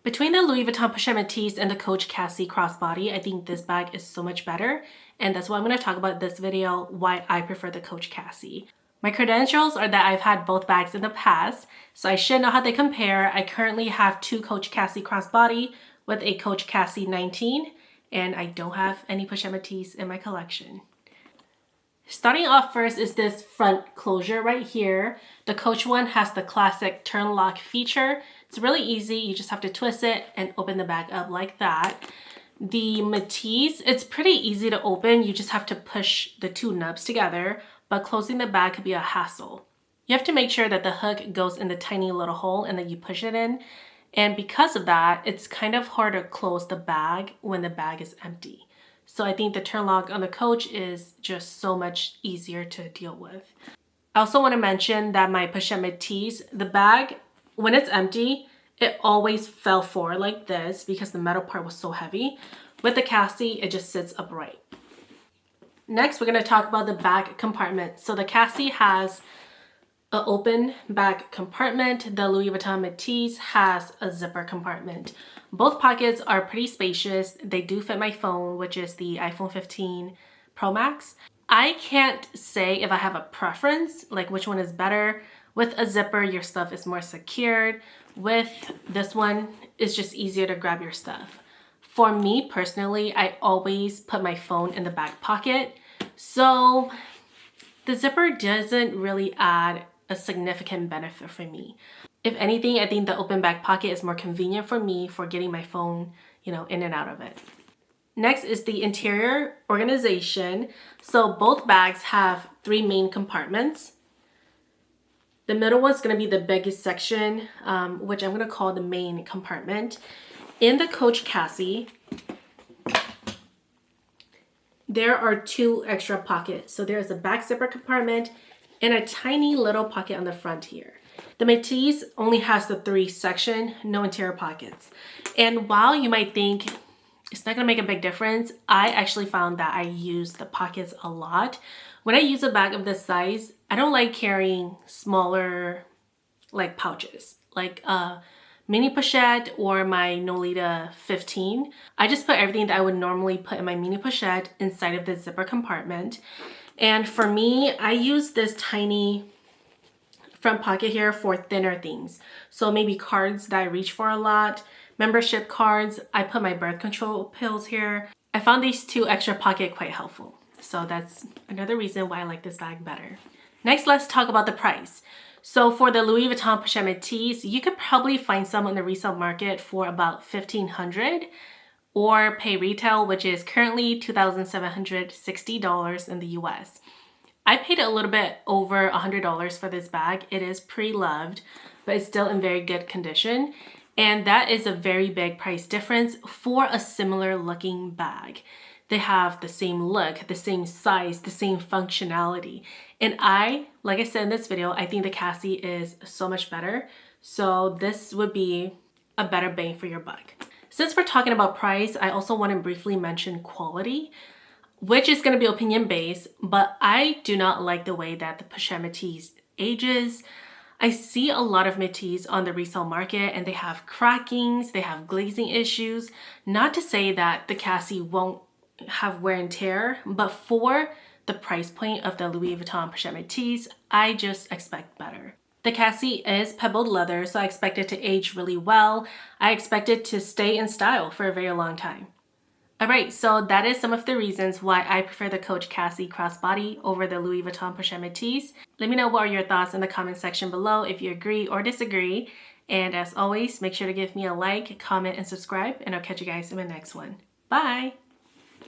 Between the Louis Vuitton Pochette Metis and the Coach Cassie Crossbody, I think this bag is so much better. And that's why I'm going to talk about this video, why I prefer the Coach Cassie. My credentials are that I've had both bags in the past, so I should know how they compare. I currently have two Coach Cassie Crossbody with a Coach Cassie 19, and I don't have any Pochette Metis in my collection. Starting off first is this front closure right here. The Coach one has the classic turn lock feature. It's really easy. You just have to twist it and open the bag up like that. The Metis, it's pretty easy to open. You just have to push the two nubs together, but closing the bag could be a hassle. You have to make sure that the hook goes in the tiny little hole and that you push it in. And because of that, it's kind of hard to close the bag when the bag is empty. So I think the turn lock on the Coach is just so much easier to deal with. I also want to mention that my Pochette Metis, the bag, when it's empty, it always fell forward like this because the metal part was so heavy. With the Cassie, it just sits upright. Next, we're going to talk about the back compartment. So the Cassie has an open back compartment. The Louis Vuitton Metis has a zipper compartment. Both pockets are pretty spacious. They do fit my phone, which is the iPhone 15 Pro Max. I can't say if I have a preference, like which one is better. With a zipper, your stuff is more secured. With this one, it's just easier to grab your stuff. For me personally, I always put my phone in the back pocket. So the zipper doesn't really add a significant benefit for me. If anything, I think the open back pocket is more convenient for me for getting my phone, in and out of it. Next is the interior organization. So both bags have three main compartments. The middle one's going to be the biggest section, which I'm going to call the main compartment. In the Coach Cassie, there are two extra pockets. So there's a back zipper compartment and a tiny little pocket on the front here. The Metis only has the three section, no interior pockets. And while you might think it's not going to make a big difference, I actually found that I use the pockets a lot. When I use a bag of this size, I don't like carrying smaller pouches, like a mini pochette or my Nolita 15. I just put everything that I would normally put in my mini pochette inside of the zipper compartment. And for me, I use this tiny front pocket here for thinner things. So maybe cards that I reach for a lot, membership cards. I put my birth control pills here. I found these two extra pockets quite helpful. So that's another reason why I like this bag better. Next, let's talk about the price. So for the Louis Vuitton Pochette Metis, you could probably find some on the resale market for about $1,500 or pay retail, which is currently $2,760 in the US. I paid a little bit over $100 for this bag. It is pre-loved, but it's still in very good condition. And that is a very big price difference for a similar looking bag. They have the same look, the same size, the same functionality. And like I said in this video, I think the Cassie is so much better. So this would be a better bang for your buck. Since we're talking about price, I also want to briefly mention quality, which is going to be opinion based, but I do not like the way that the Pochette Metis ages. I see a lot of Metis on the resale market and they have crackings, they have glazing issues. Not to say that the Cassie won't have wear and tear, but for the price point of the Louis Vuitton Pochette Metis, I just expect better. The Cassie is pebbled leather, so I expect it to age really well. I expect it to stay in style for a very long time. Alright, so that is some of the reasons why I prefer the Coach Cassie Crossbody over the Louis Vuitton Pochette Metis. Let me know what are your thoughts in the comment section below if you agree or disagree. And as always, make sure to give me a like, comment, and subscribe, and I'll catch you guys in my next one. Bye!